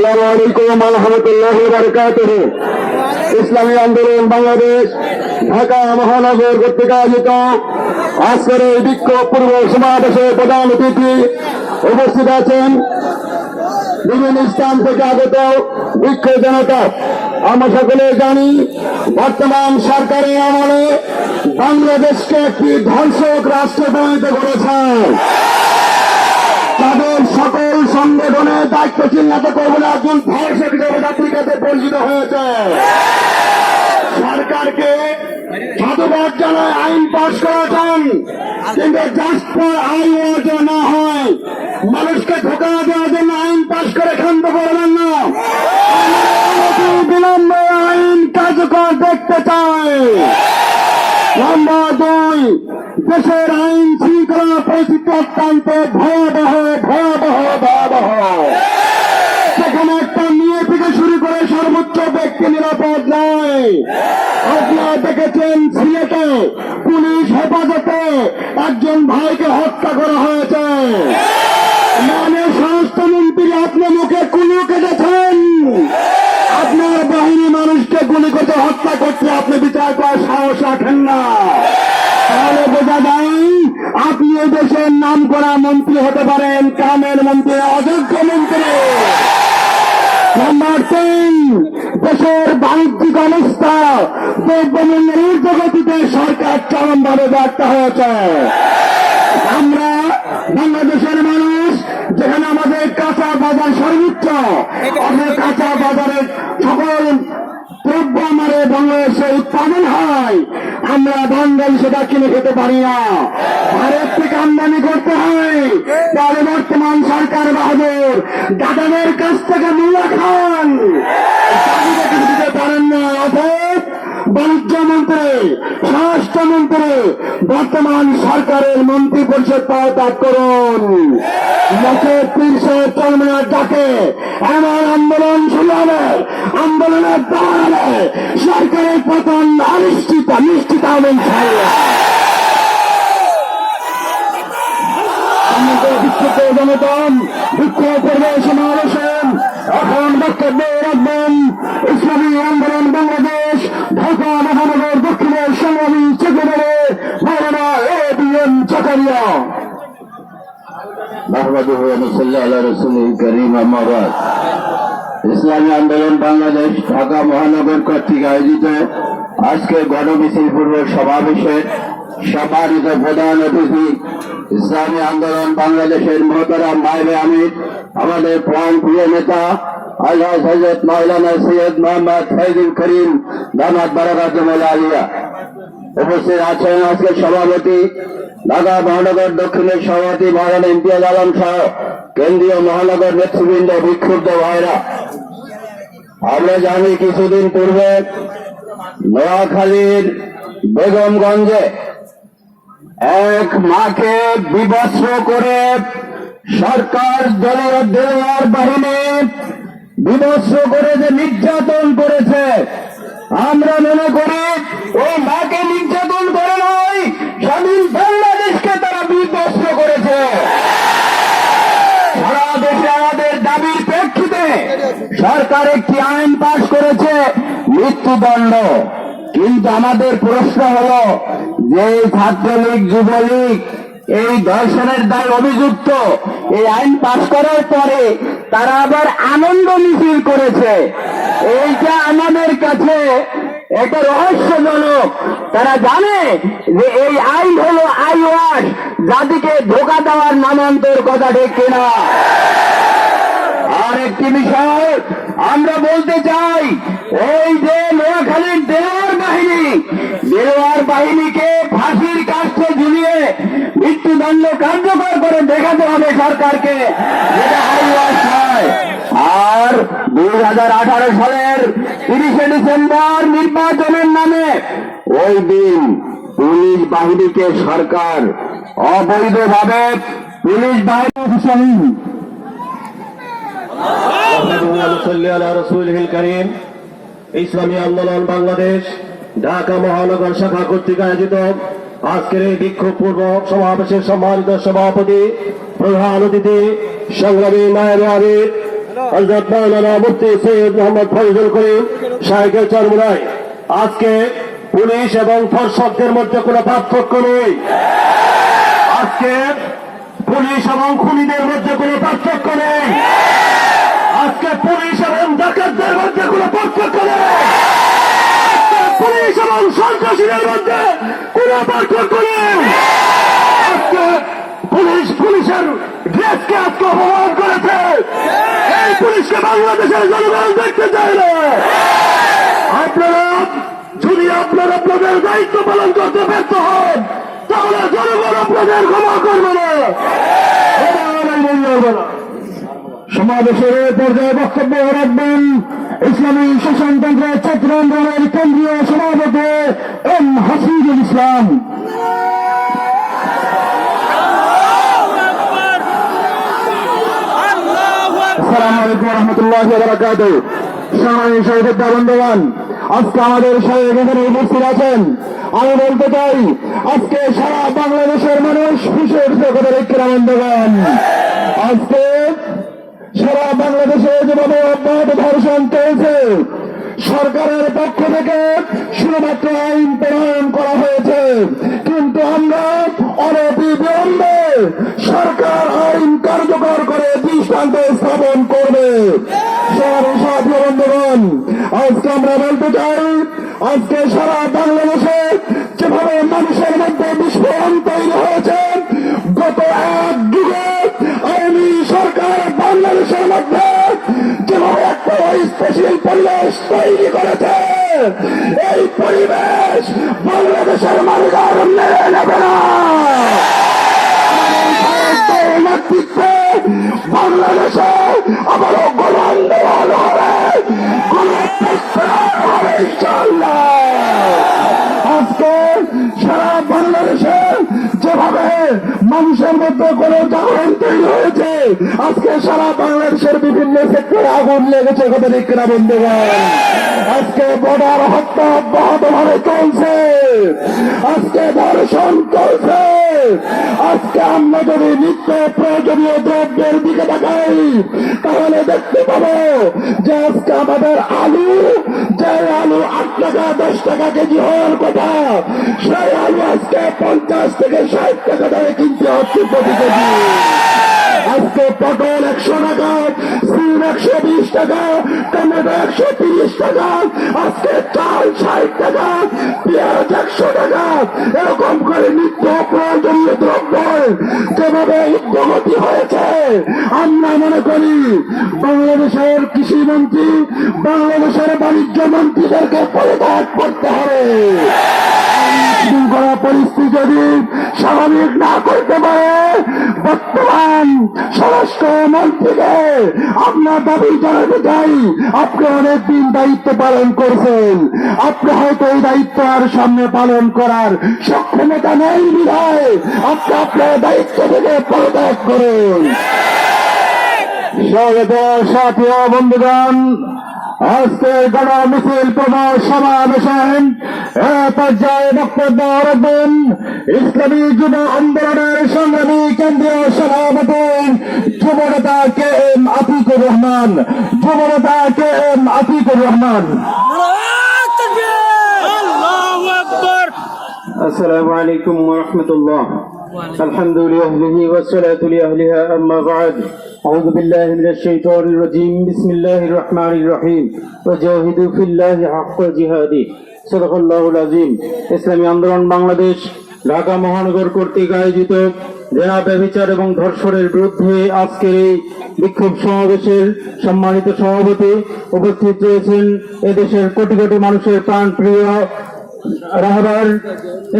আসসালামু আলাইকুম ওয়া রাহমাতুল্লাহি ওয়া বারাকাতুহু। ইসলামী আন্দোলন বাংলাদেশ ঢাকা মহানগর কর্তৃক আয়োজিত আজকের এই বিক্ষোভ পূর্ব সমাবেশে প্রধান অতিথি উপস্থিত আছেন বিভিন্ন স্থান থেকে আগত বিক্ষোভ জনতা। আমরা সকলে জানি বর্তমান সরকারের আমলে বাংলাদেশকে একটি ধ্বংসক রাষ্ট্রে পরিণত করেছেন। তাদের সকল সংগঠনের দায়িত্বশীল নেতা কর্মীরা একজন ধ্বংসক হিসেবে জাতির কাছে পরিচিত হয়েছে। সরকারকে সাধুবাদ জানায় আইন পাশ করেছেন, কিন্তু জাস্ট ফর আইন অর্জন না হয় মানুষকে ধোকা দেওয়ার জন্য আইন পাশ করে ক্ষান্ত করবেন না। বিলম্বে আইন কার্যকর দেখতে চাই। নাম্বার 2, দেশের আইন শৃঙ্খলা পরিস্থিতি অত্যন্ত ভয়াবহ। সেখানে একটা মেয়ে থেকে শুরু করে সর্বোচ্চ ব্যক্তি নিরাপদ নয়। আপনারা দেখেছেন সিলেটে পুলিশ হেফাজতে একজন ভাইকে হত্যা করা হয়েছে। মানে স্বরাষ্ট্রমন্ত্রী আপনি মুখে কুলু কেটেছেন, আপনার বাহিনী মানুষকে গুলি করতে হত্যা করতে আপনি বিচার করার সাহস রাখেন না। তাহলে বোঝা যায় আপনি এই দেশের নাম করা মন্ত্রী হতে পারেন, কামের মন্ত্রী, অযোগ্য মন্ত্রী। নাম্বার 3, দেশের বাণিজ্যিক অবস্থা দ্রব্যমূল্যের ঊর্ধ্বগতিতে সরকার চরমভাবে ব্যর্থ হয়েছে। আমরা বাংলাদেশের মানুষ, যেখানে আমাদের কাঁচা বাজার সর্বোচ্চ, আমাদের কাঁচা বাজারের সকল দ্রব্য আমাদের বাংলাদেশে উৎপাদন হয়, আমরা বাঙালি সেটা কিনে খেতে পারি না, ভারত থেকে আমদানি করতে হয়। তাহলে বর্তমান সরকার বাহাদুর দাদাদের কাছ থেকে মূল্য খান, দিতে পারেন না। অর্থাৎ বাণিজ্য মন্ত্রী, স্বরাষ্ট্রমন্ত্রী বর্তমান সরকারের মন্ত্রী পরিষদ পদত্যাগ করুন। নচেত 304 ডাকে এমন আন্দোলন শুরু হবে, আন্দোলনের দ্বারা সরকারের পতন নিশ্চিত হবে। বিক্ষুব্ধ জনগণ বিক্ষোভ পূর্বে সমাবেশে এখন বক্তব্য রাখবেন ইসলামী আন্দোলন বাংলাদেশ ঢাকা মহানগর দক্ষিণের সংগ্রামী সেক্রেটারি মাওলানা ABM জাকারিয়া। ইসলামী আন্দোলন বাংলাদেশ ঢাকা মহানগর কর্তৃক আয়োজিত আজকে গণমিছিল পূর্ব সমাবেশের সম্মানিত প্রধান অতিথি ইসলামী আন্দোলন বাংলাদেশের মহতারাম নায়েবে আমির, আমাদের প্রাণ প্রিয় নেতা আলহাজ হযরত মাওলানা সৈয়দ মোহাম্মদ ফয়জুল করিম দামাত বারাকাতুহুল আলিয়া, উপস্থিত আছেন আজকের সভাপতি ঢাকা মহানগর দক্ষিণের সভাপতি মাওলানা ইমতিয়াজ আলম সহ কেন্দ্রীয় মহানগর নেতৃবৃন্দ, বিক্ষুব্ধ ভাইরা। আমরা জানি কিছুদিন পূর্বে নোয়াখালীর বেগমগঞ্জে এক মাকে বিবস্ত্র করে সরকার দলীয় দেওয়ার বাহিনী বিবস্ত্র করে যে নির্যাতন করেছে, আমরা মনে করি ওই মাকে নির্যাতন করে নয়, স্বাধীন বাংলাদেশকে তারা বিবস্ত্র করেছে। সারা দেশে আমাদের দাবির প্রেক্ষিতে সরকার একটি আইন পাশ করেছে মৃত্যুদণ্ড। কিন্তু আমাদের প্রশ্ন হলো যে ছাত্রলীগ, যুবলীগ এই ধর্ষণের দায় অভিযুক্ত, এই আইন পাশ করার পরে তারা আবার আনন্দ মিছিল করেছে। এইটা আমাদের কাছে একটা রহস্যজনক। তারা জানে যে এই আইন হলো আইওয়াশ, জাতিকে ধোকা দেওয়ার নামান্তর, কথা ঠিক কিনা? আর একটি বিষয় আমরা বলতে চাই, এই যে নোয়াখালীর দেওয়ার বাহিনীকে ফাঁসির কাষ্ঠে ঝুলিয়ে মৃত্যুদণ্ড কার্যকর করে দেখাতে হবে সরকারকে, যেটা হাইওয়াশ নয়। আর 2018 সালের 30 ডিসেম্বর নির্বাচনের নামে ওই দিন পুলিশ বাহিনীকে সরকার অবৈধভাবে পুলিশ বাহিনী ইসলামী আন্দোলন বাংলাদেশ ঢাকা মহানগর শাখা কর্তৃক আয়োজিত আজকের এই বিক্ষোভ পূর্ব সমাবেশের সম্মানিত সভাপতি, প্রধান অতিথি, সংগ্রামী নায়েবে আমির হযরত মাওলানা মুফতি সৈয়দ মোহাম্মদ ফয়জুল করিম সাহেবের চরমুনায় আজকে পুলিশ এবং ধর্ষকদের মধ্যে কোনো পার্থক্য নেই। আজকে পুলিশ এবং খুনিদের মধ্যে কোনো পার্থক্য নেই। আজকে পুলিশ এবং ডাকাতদের মধ্যে কোনো পার্থক্য নেই। আজকে পুলিশ এবং সন্ত্রাসীদের মধ্যে কোনো পার্থক্য নেই। আজকে পুলিশের ড্রেসকে আজকে অপমান করেছে। এই পুলিশকে বাংলাদেশের জনগণ দেখতে চায় না। আপনারা যদি আপনারা আপনাদের দায়িত্ব পালন করতে ব্যর্থ হন, তাহলে জনগণ আপনাদের ক্ষমা করবে না। সমাবেশের পর্যায়ে বক্তব্য রাখবেন ইসলামী শাসনতন্ত্রের ছাত্র আন্দোলনের কেন্দ্রীয় সভাপতি এম হাসিনুল ইসলাম। আসসালামু আলাইকুম ওয়া রাহমাতুল্লাহি ওয়া বারাকাতুহু। সম্মানিত সহযোদ্ধা বন্ধুগণ, আজকে আমাদের শাহেখ এখানে উপস্থিত আছেন। আমি বলতে চাই, আজকে সারা বাংলাদেশের মানুষ খুশি উঠছে কথা দেখতে বন্ধুগণ। আজকে সারা বাংলাদেশে যেভাবে অব্যাহত ধর্ষণ চলছে, সরকারের পক্ষ থেকে শুধুমাত্র আইন প্রণয়ন করা হয়েছে, কিন্তু আমরা অনতি বিলম্বে সরকার আইন কার্যকর করে দৃষ্টান্ত স্থাপন করবে। সাথী বন্ধুগণ, আজকে আমরা বলতে চাই, আজকে সারা বাংলাদেশে যেভাবে মানুষের মধ্যে বিস্ফোরণ তৈরি হয়েছে, গত এক যুগে আওয়ামী সরকার বাংলাদেশের মধ্যে যেভাবে একটা অস্থিতিশীল পরিবেশ তৈরি করেছে, এই পরিবেশ বাংলাদেশের মানুষ আর মেনে নেবে না। নেতৃত্বে বাংলাদেশে আবারও গণ আন্দোলন হবে, হবে ইনশাআল্লাহ। আজকে সারা বাংলাদেশে যেভাবে মানুষের মধ্যে কোন জাগরণ তৈরি হয়েছে, আজকে সারা বাংলাদেশের বিভিন্ন সেক্টরে আগুন লেগেছে কথা দেখতে না বন্ধুগণ। আজকে বর্ডার হত্যা অব্যাহত ভাবে চলছে, আজকে ধর্ষণ চলছে। আজকে আমরা যদি নিত্য প্রয়োজনীয় দ্রব্যের দিকে তাকাই, তাহলে দেখতে পাবো যে আজকে আমাদের আলু, যে আলু 8 টাকা 10 টাকা কেজি হওয়ার কথা, সেই আলু আজকে 50 থেকে 60 টাকা দামে কিনতে হচ্ছে প্রতি কেজি। আজকে পটল 100 টাকা, সিম 120 টাকা, টমেটো 130 টাকা, আজকে চাল 60 টাকা, পেঁয়াজ 100 টাকা, এরকম করে নিত্য প্রয়োজনীয় দ্রব্য যেভাবে উদ্যোগতি হয়েছে, আমরা মনে করি বাংলাদেশের কৃষিমন্ত্রী, বাংলাদেশের বাণিজ্য মন্ত্রীদেরকে পরিত্যাগ করতে হবে। করা পরিস্থিতি যদি স্বাভাবিক না করতে পারে, বর্তমান স্বরাষ্ট্র মন্ত্রীকে আপনার দাবি জানাতে চাই, আপনি অনেকদিন দায়িত্ব পালন করছেন, আপনি হয়তো এই দায়িত্ব আর সামনে পালন করার সক্ষমতা নেই বিধায় আপনি আপনার দায়িত্ব থেকে পদত্যাগ করুন। সাথী বন্ধুগণ, আজকে গণ মিছিল সমাবেশে পর্যায়ে বক্তব্য রাখবেন ইসলামী যুব আন্দোলনের সংগ্রামী কেন্দ্রীয় সভাপতি যুবনেতা কে এম আতিকুর রহমান। যুবনেতা কে এম আতিকুর রহমান। আসসালামু আলাইকুম ওয়া রাহমাতুল্লাহ। আলহামদুলিল্লাহ والصلاة لأهلها أما بعد أعوذ بالله من الشيطان الرجيم بسم الله الرحمن الرحيم وجاهدوا في الله حق جهاده صدق الله العظيم। ইসলামী আন্দোলন বাংলাদেশ ঢাকা মহানগর কর্তৃক আয়োজিত জেনা ব্যভিচার এবং ধর্ষণের বিরুদ্ধে আজকের এই বিক্ষোভ সমাবেশের সম্মানিত সভাপতি উপস্থিত রয়েছেন এদেশের কোটি কোটি মানুষের প্রাণপ্রিয় রাহবার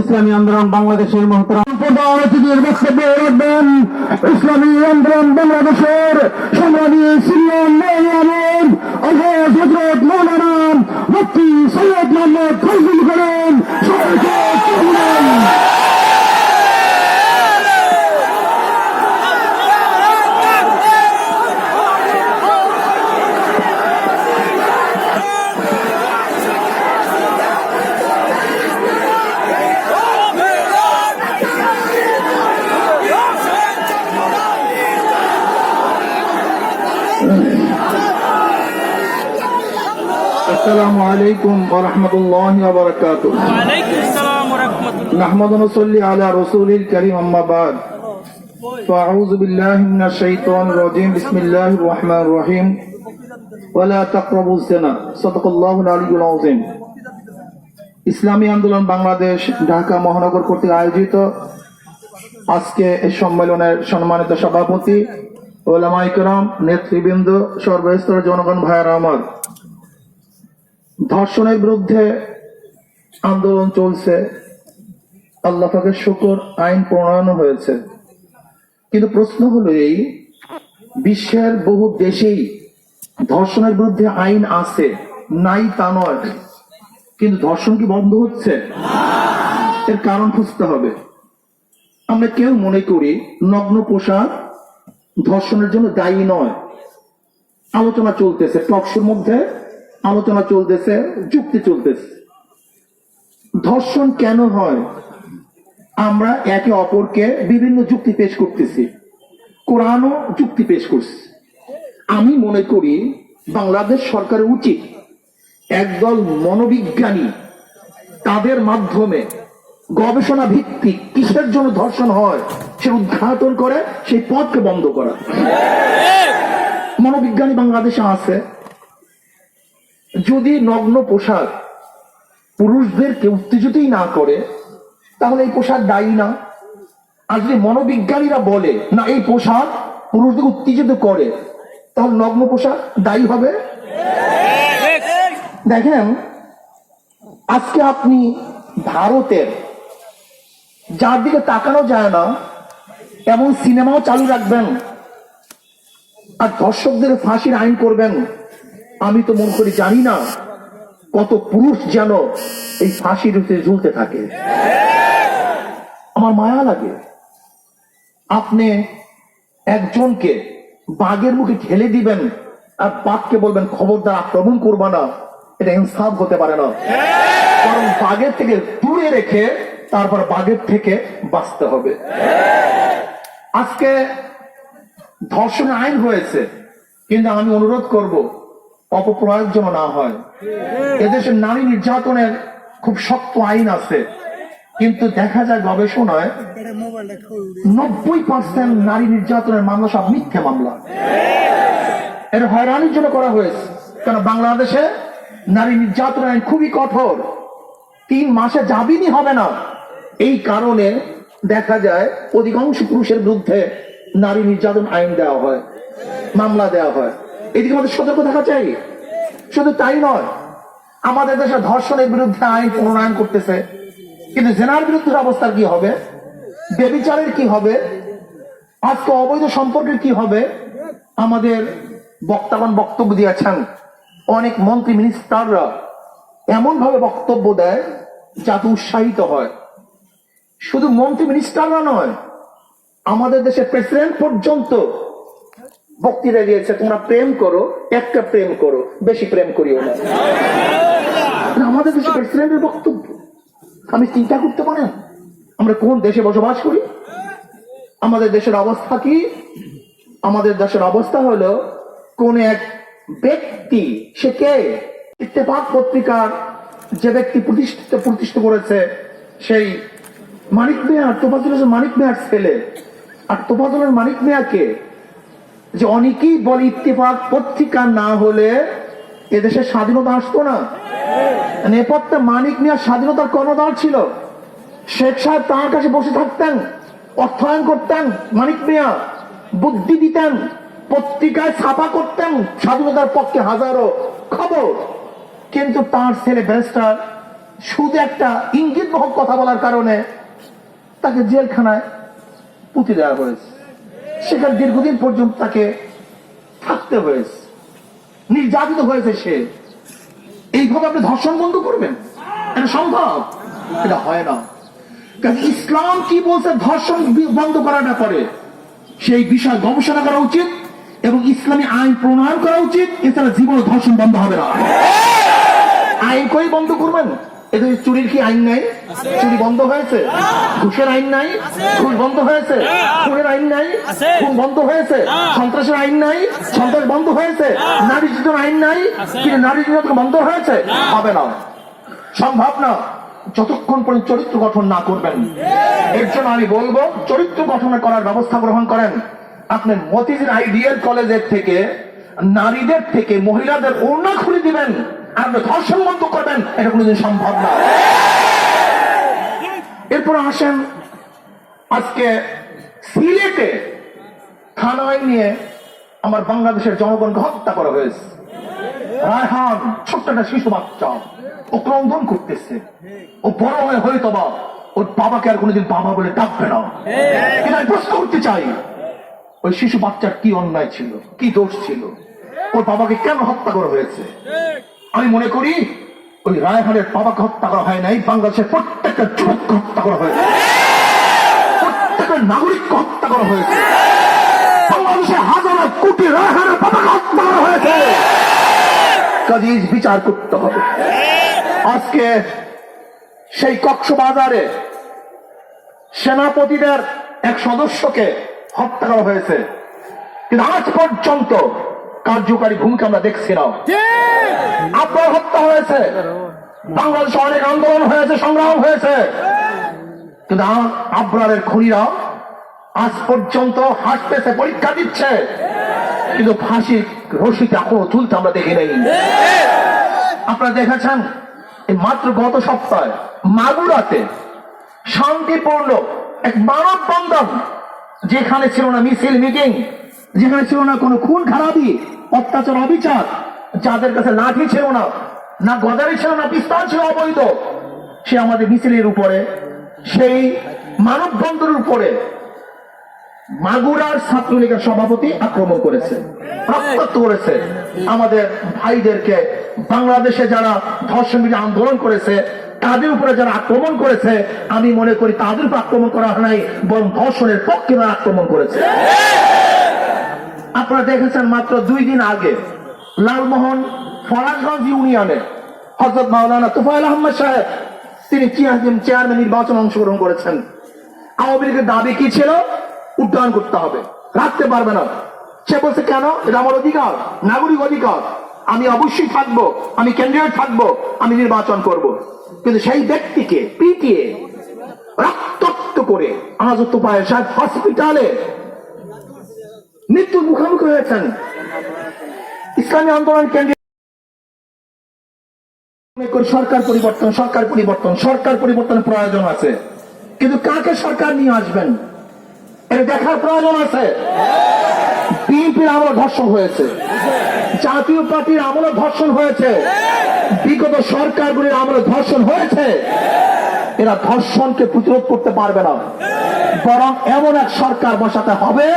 ইসলামী আন্দোলন বাংলাদেশের মহতরম প্রধান অতিথির বক্তব্য রাখবেন ইসলামী আন্দোলন বাংলাদেশের সংগ্রামী সিনিয়র মেয়র হযরত মাওলানা মুফতি সৈয়দ মোহাম্মদ ফয়জুল করিম সাহেবকে আসসালামু আলাইকুম ওয়া রাহমাতুল্লাহি ওয়া বারাকাতুহু। ওয়ালাইকুম আসসালাম ওয়া রাহমাতুল্লাহ। নাহমাদু ওয়া নুসাল্লি আলা রাসূলিল কারীম, আম্মা বা'দ। ফাআউযু বিল্লাহি মিনাশ শাইতানির রাজীম। বিসমিল্লাহির রাহমানির রাহিম। ওয়া লা তাকরাবুজ জিনা। সাদাকাল্লাহুল আলিয়্যুল আযীম। ইসলামী আন্দোলন বাংলাদেশ ঢাকা মহানগর কর্তৃক আয়োজিত আজকে এই সম্মেলনের সম্মানিত সভাপতি, ওলামায়ে কেরাম, নেতৃবৃন্দ, সর্বস্তরের জনগণ ভাইয়েরা আমার, ধর্ষণের বিরুদ্ধে আন্দোলন চলছে, আল্লাহ পাকের শুকর, আইন প্রণয়ন হয়েছে। কিন্তু প্রশ্ন হলো এই, বিশ্বের বহু দেশেই ধর্ষণের বিরুদ্ধে আইন আছে, নাই তা নয়, কিন্তু ধর্ষণ কি বন্ধ হচ্ছে? এর কারণ খুঁজতে হবে। আমরা কেউ মনে করি নগ্ন পোশাক ধর্ষণের জন্য দায়ী নয়। আলোচনা চলতেছে, টকশোর মধ্যে আলোচনা চলতেছে, যুক্তি চলতেছে। ধর্ষণ কেন হয়? আমরা একে অপরকে বিভিন্ন যুক্তি পেশ করতেছি, কোরআনও যুক্তি পেশ করছে। আমি মনে করি বাংলাদেশ সরকারের উচিত একদল মনোবিজ্ঞানী তাদের মাধ্যমে গবেষণা ভিত্তিক কিসের জন্য ধর্ষণ হয় সে উদ্ঘাটন করে সেই পথকে বন্ধ করা। মনোবিজ্ঞানী বাংলাদেশে আছে। যদি নগ্ন পোশাক পুরুষদেরকে উত্তেজিতই না করে তাহলে এই পোশাক দায়ী না। আর যদি মনোবিজ্ঞানীরা বলে না এই পোশাক পুরুষদের উত্তেজিত করে তাহলে নগ্ন পোশাক দায়ী হবে। দেখেন, আজকে আপনি ভারতের, যার দিকে তাকানো যায় না এমন সিনেমাও চালু রাখবেন আর ধর্ষকদের ফাঁসির আইন করবেন, আমি তো মনে করি জানি না কত পুরুষ যেন এই ফাঁসির উপরে ঝুলতে থাকে। আমার মায়া লাগে। আপনি একজনকে বাঘের মুখে ঠেলে দিবেন আর বাঘকে বলবেন খবরদার আক্রমণ করবা না, এটা ইনসাফ হতে পারে না। কারণ বাঘের থেকে দূরে রেখে তারপর বাঘের থেকে বাঁচতে হবে। আজকে ধর্ষণের আইন হয়েছে, কিন্তু আমি অনুরোধ করব অপপ্রয়োগ যেন না হয়। এদেশের নারী নির্যাতনের খুব শক্ত আইন আছে, কিন্তু দেখা যায় গবেষণায় 90% নারী নির্যাতনের মামলা সব মিথ্যে মামলা। এটা হয়রানির জন্য করা হয়েছে, কারণ বাংলাদেশে নারী নির্যাতন আইন খুবই কঠোর, 3 মাসে জামিনই হবে না। এই কারণে দেখা যায় অধিকাংশ পুরুষের বিরুদ্ধে নারী নির্যাতন আইন দেওয়া হয়, মামলা দেওয়া হয়। এদিকে আমাদের সতর্ক থাকা চাই। শুধু তাই নয়, আমাদের দেশে ধর্ষণের বিরুদ্ধে আইন প্রণয়ন করতেছে, কিন্তু জেনার বিরুদ্ধে অবস্থা কি হবে, ব্যভিচারের কি হবে, আজকে অবৈধ সম্পর্কের কি হবে? আমাদের বক্তাগণ বক্তব্য দিয়েছেন, অনেক মন্ত্রী মিনিস্টাররা এমন ভাবে বক্তব্য দেয় যাতে উৎসাহিত হয়। শুধু মন্ত্রী মিনিস্টাররা নয়, আমাদের দেশের প্রেসিডেন্ট পর্যন্ত বক্তৃতা দিয়েছে, তোমরা প্রেম করো, একটা প্রেম করো, বেশি প্রেম করিও না। আমাদের দেশের প্রেসিডেন্টের বক্তব্য আমি চিন্তা করতে পারি না আমরা কোন দেশে বসবাস করি। আমাদের দেশের অবস্থা কি? আমাদের দেশের অবস্থা হলো কোন এক ব্যক্তি, সে কে? ইত্তেফাক পত্রিকার যে ব্যক্তি প্রতিষ্ঠিত করেছে সেই মানিক মিয়া, তোফাজ্জল হোসেন মানিক মিয়ার ছেলে। আর তোফাজ্জল মানিক মিয়াকে যে অনেকেই বলে ইত্তেফাক পত্রিকা না হলে এদেশের স্বাধীনতা আসতো না। নেপথ্যে মানিক মিয়ার স্বাধীনতার কর্ণধার ছিল। শেখ সাহেব তার কাছে বসে থাকতেন, অর্থায়ন করতেন, মানিক মিয়া বুদ্ধি দিতেন, পত্রিকায় ছাপা করতেন স্বাধীনতার পক্ষে হাজারো খবর। কিন্তু তার ছেলে ব্যারিস্টার শুধু একটা ইঙ্গিত বহক কথা বলার কারণে তাকে জেলখানায় পুঁতে দেওয়া হয়েছে। সেখানে দীর্ঘদিন পর্যন্ত তাকে থাকতে হয়েছে, নির্যাতিত হয়েছে সে। এইভাবে আপনি ধর্ষণ বন্ধ করবেন? এটা সম্ভব? এটা হয় না। কারণ ইসলাম কি বলছে ধর্ষণ বন্ধ করার ব্যাপারে, সেই বিষয়ে গবেষণা করা উচিত এবং ইসলামী আইন প্রণয়ন করা উচিত। এছাড়া জীবন ধর্ষণ বন্ধ হবে না। আইন কই বন্ধ করবেন? এদের চুরির কি আইন নাই? চুরি বন্ধ হয়েছে? ঘুষের আইন নাই? ঘুষ বন্ধ হয়েছে? খুনের আইন নাই? খুন বন্ধ হয়েছে? সন্ত্রাসের আইন নাই? সন্ত্রাস বন্ধ হয়েছে? নারী নির্যাতন আইন নাই? কিন্তু নারী নির্যাতন বন্ধ হয়েছে? হবে না, সম্ভব না, যতক্ষণ পর্যন্ত চরিত্র গঠন না করবেন। এর জন্য আমি বলবো চরিত্র গঠন করার ব্যবস্থা গ্রহণ করেন। আপনি মতিঝিল আইডিয়াল কলেজের থেকে নারীদের থেকে মহিলাদের ওড়না খুলে দিবেন, আপনি ধর্ষণ বন্ধ করবেন, এটা কোনোদিন সম্ভব না। এরপর আসেন, আজকে সিলেটে থানায় নিয়ে আমার বাংলাদেশের জনগণকে হত্যা করা হয়েছে। রায়হান ছোট্ট একটা শিশু বাচ্চা, ও ক্রন্দন করতেছে, ও বড় হয়ে হয়তো বা ওর বাবাকে আর কোনোদিন বাবা বলে ডাকবে না। এটা আমি প্রশ্ন করতে চাই, ওই শিশু বাচ্চার কি অন্যায় ছিল, কি দোষ ছিল, ওর বাবাকে কেন হত্যা করা হয়েছে? আমি মনে করি ওই রায়হানের বাবাকে হত্যা করা হয় নাই, বাংলাদেশের প্রত্যেকটা যুবককে হত্যা করা হয়েছে, প্রত্যেকটা নাগরিককে হত্যা করা হয়েছে, বাংলাদেশের হাজারো কোটি রায়হানের বাবাকে হত্যা করা হয়েছে। কাজী বিচার করতে হবে। আজকে সেই কক্সবাজারে সেনাপতিদের এক সদস্যকে হত্যা করা হয়েছে, কিন্তু আজ পর্যন্ত কার্যকারী ভূমিকা আমরা দেখছি না। আপনার হত্যা হয়েছে, বাংলাদেশে অনেক আন্দোলন হয়েছে, সংগ্রাম হয়েছে, কিন্তু আবরারের খুনিরা আজ পর্যন্ত হাসতেছে, পরীক্ষা দিচ্ছে, কিন্তু ফাঁসি রশিতে এখনো তুলতে আমরা দেখি নাই। আপনারা দেখেছেন মাত্র গত সপ্তাহে মাগুরাতে শান্তিপূর্ণ এক মানববন্ধন, যেখানে ছিল না মিছিল মিটিং, যেখানে ছিল না কোনো খুন খারাপি, অত্যাচার, অবিচার, যাদের কাছে লাঠি ছিল না, না গদারি ছিল না, পিস্তল ছিল অবৈধ, সে আমাদের মিছিলের উপরে, সেই মানববন্ধনের উপরে মাগুরার ছাত্রলীগের সভাপতি আক্রমণ করেছে, রক্তাক্ত করেছে আমাদের ভাইদেরকে। বাংলাদেশে যারা ধর্ষণ বিরোধী আন্দোলন করেছে তাদের উপরে যারা আক্রমণ করেছে, আমি মনে করি তাদের উপর আক্রমণ করা হয় নাই, বরং ধর্ষণের পক্ষে আক্রমণ করেছে। আপনারা দেখেছেন মাত্র 2 দিন আগে লালমোহন ফরাজগঞ্জ ইউনিয়নে হযরত মাওলানা তুফাইল আহমদ সাহেব তিনি চেয়ারম্যান নির্বাচনে অংশগ্রহণ করেছেন। আওয়ামী লীগের দাবি কি ছিল? উদ্যান করতে হবে, রাখতে পারবে না। সে বলছে কেন? এটা আমার অধিকার, নাগরিক অধিকার, আমি অবশ্যই থাকবো, আমি ক্যান্ডিডেট থাকবো, আমি নির্বাচন করব। কিন্তু সেই ব্যক্তিকে পিটিয়ে রক্তাক্ত করে হযরত তুফাইল সাহেব হসপিটালে মৃত্যুর মুখোমুখি হয়েছেন। ইসলামী আন্দোলন কেন্দ্র সরকার পরিবর্তন, সরকার পরিবর্তন, সরকার পরিবর্তনের প্রয়োজন আছে, কিন্তু কাকে সরকার নিয়ে আসবেন এটা দেখার প্রয়োজন আছে। বিএনপির আমলে ধর্ষণ হয়েছে, জাতীয় পার্টির আমলে ধর্ষণ হয়েছে, বিগত সরকারগুলির আমলে ধর্ষণ হয়েছে। এরা ধর্ষণকে প্রতিরোধ করতে পারবে না, বরং এমন এক সরকার বসাতে হবে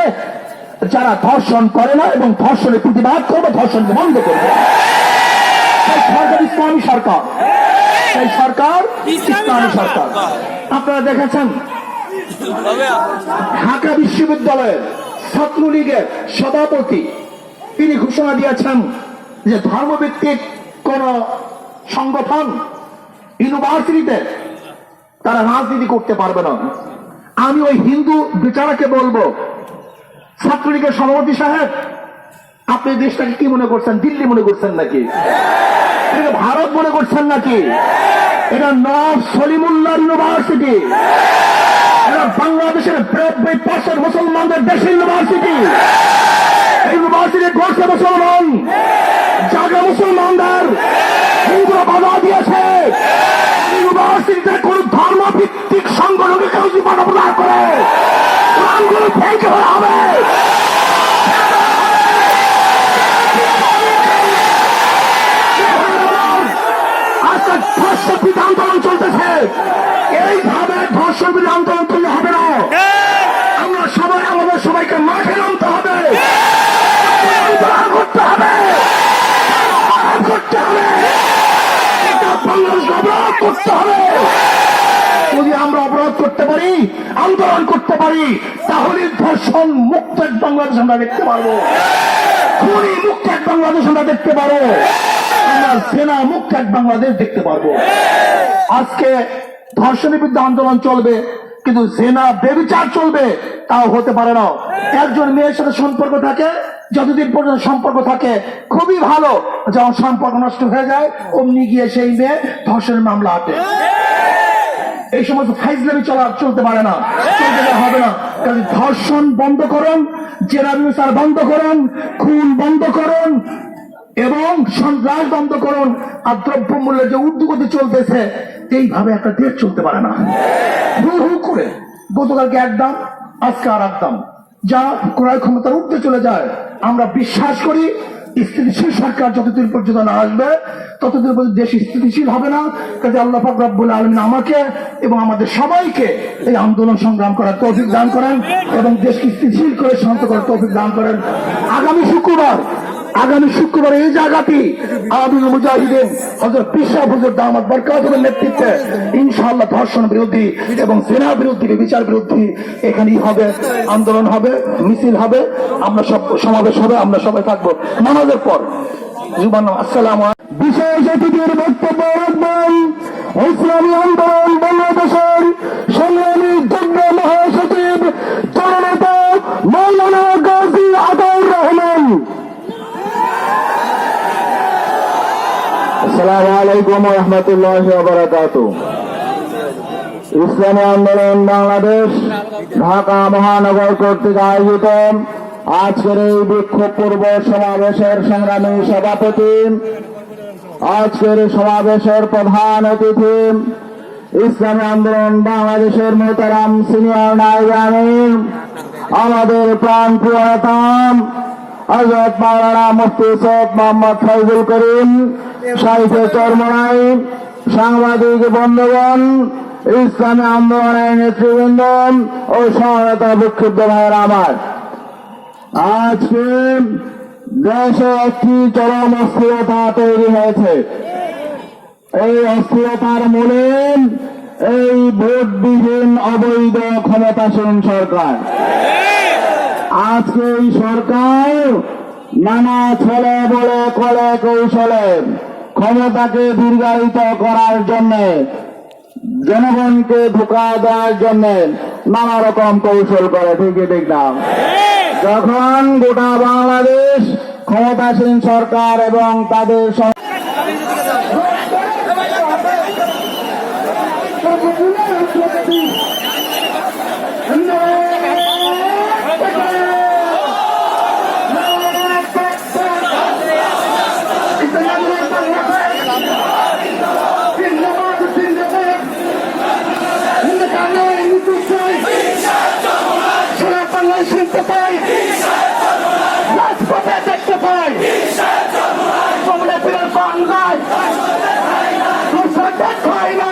যারা ধর্ষণ করে না এবং ধর্ষণের প্রতিবাদ করবে, ধর্ষণকে বন্ধ করবে। সেই সরকার ইসলামী সরকার, সেই সরকার ইসলামী সরকার। আপনারা দেখেছেন ঢাকা বিশ্ববিদ্যালয়ের ছাত্রলীগের সভাপতি তিনি ঘোষণা দিয়েছেন যে ধর্মভিত্তিক কোন সংগঠন ইউনিভার্সিটিতে তারা রাজনীতি করতে পারবে না। আমি ওই হিন্দু বিচারকে বলবো, ছাত্রলীগের সভাপতি সাহেব, আপনি দেশটাকে কি মনে করছেন? দিল্লি মনে করছেন নাকি? এটা ভারত মনে করছেন নাকি? এটা নব সলিমুল্লাহ ইউনিভার্সিটি, এটা বাংলাদেশের 92% মুসলমানদের দেশের ইউনিভার্সিটি। ইউনিভার্সিটি গড়ছে মুসলমান, জায়গা মুসলমানদের, হিন্দুরা বাধা দিয়েছে। ইউনিভার্সিটিতে কোন ধর্ম ভিত্তিক সংগঠনকে কেউ যদি বাধা প্রদান করে কোরআনগুলো ভেঙে ফেলা হবে। আজকে ধর্ষণ বিরোধী আন্দোলন চলতেছে, এইভাবে ধর্ষণ বিরোধী আন্দোলন করলে হবে না। আমরা সবাই আমাদের সবাইকে মাঠে নামতে হবে, করতে হবে, করতে হবে, বাংলাদেশ অবরোধ করতে হবে। যদি আমরা অবরোধ করতে পারি, আন্দোলন করতে পারি, তাহলে ধর্ষণ মুক্ত এক বাংলাদেশ আমরা দেখতে পারবো, খুনি মুক্ত এক বাংলাদেশ আমরা দেখতে পারবো, আমরা সেনা মুক্ত এক বাংলাদেশ দেখতে পারবো। আজকে ধর্ষণের বিরুদ্ধে আন্দোলন চলবে, কিন্তু জেনা বেবিচার চলবে তাও হতে পারে না। একজন মেয়ের সাথে সম্পর্ক থাকে, যতদিন পর্যন্ত সম্পর্ক থাকে খুবই ভালো, যখন সম্পর্ক নষ্ট হয়ে যায় অমনি গিয়ে সেই মেয়ে ধর্ষণের মামলা হাতে। এই সমস্ত ফাইজলামি চলতে পারে না, চলতে হবে না। কাজে ধর্ষণ বন্ধ করুন, জেনা বিচার বন্ধ করুন, খুন বন্ধ করুন এবং সন্ত্রাস বন্ধ করুন। আর দ্রব্যমূল্যের যে ঊর্ধ্বগতি চলতেছে, এইভাবে একটা দেশ চলতে পারে না। হু হু করে গতকালকে এক দাম, আজকে আর এক দাম, যা ক্রয় ক্ষমতার ঊর্ধ্বে চলে যায়। আমরা বিশ্বাস করি স্থিতিশীল সরকার যতদিন পর্যন্ত না আসবে ততদিন পর্যন্ত দেশ স্থিতিশীল হবে না। কাজে আল্লাহ পাক রব্বুল আলামিন আমাকে এবং আমাদের সবাইকে এই আন্দোলন সংগ্রাম করার তৌফিক দান করেন এবং দেশকে স্থিতিশীল করে শান্ত করার তৌফিক দান করেন। আগামী শুক্রবার এই জায়গাটি আবুল মুজাহিদিন হযরত পিসা হুজুর দামাত বরকাতুহুর নেতৃত্বে ইনশাআল্লাহ ধর্ষণ বিরোধী এবং জেনা বিরোধী বিচার বিরোধী এখানেই হবে, আন্দোলন হবে, মিছিল হবে, আমরা সব সমাবেশ হবে, আমরা সবাই থাকবো নামাজের পর। আসসালামু আলাইকুম। বিশেষ অতিথির বক্তব্য রাখবেন ইসলামী আন্দোলন বাংলাদেশের সংগ্রামী যুগ্ম মহাসচিব জননেতা মাওলানা গাজী আতাউর রহমান। আসসালামু আলাইকুম ওয়া রাহমাতুল্লাহি ওয়া বারাকাতুহু। ইসলামী আন্দোলন বাংলাদেশ ঢাকা মহানগর কর্তৃক আয়োজিত আজকের এই বিক্ষোভ পূর্ব সমাবেশের সংগ্রামী সভাপতি, আজকের সমাবেশের প্রধান অতিথি ইসলামী আন্দোলন বাংলাদেশের মোহতারাম সিনিয়র নায়েব আমির, আমাদের প্রাণপ্রিয় নেতা হযরত মাওলানা মুফতি সৈয়দ মোহাম্মদ ফয়জুল করিম সাহিত্য চরমনাই, সাংবাদিক বন্ধুগণ, ইসলামী আন্দোলনের নেতৃবৃন্দ ও সহায়তা বিক্ষুব্ধ ভাইয়েরা আমার, আজকে দেশে একটি চরম অস্থিরতা তৈরি হয়েছে। এই অস্থিরতার মূলে এই ভোটবিহীন অবৈধ ক্ষমতাসীন সরকার। আজকে এই সরকার নানা ছলে বলে কলে কৌশলে ক্ষমতাকে দীর্ঘায়িত করার জন্য, জনগণকে ধোঁকা দেওয়ার জন্য নানা রকম কৌশল করে। ঠিকই দেখলাম, যখন গোটা বাংলাদেশ ক্ষমতাসীন সরকার এবং তাদের শুনতে পাই, রাজপথে দেখতে পাই, বাংলায় দেখায় না।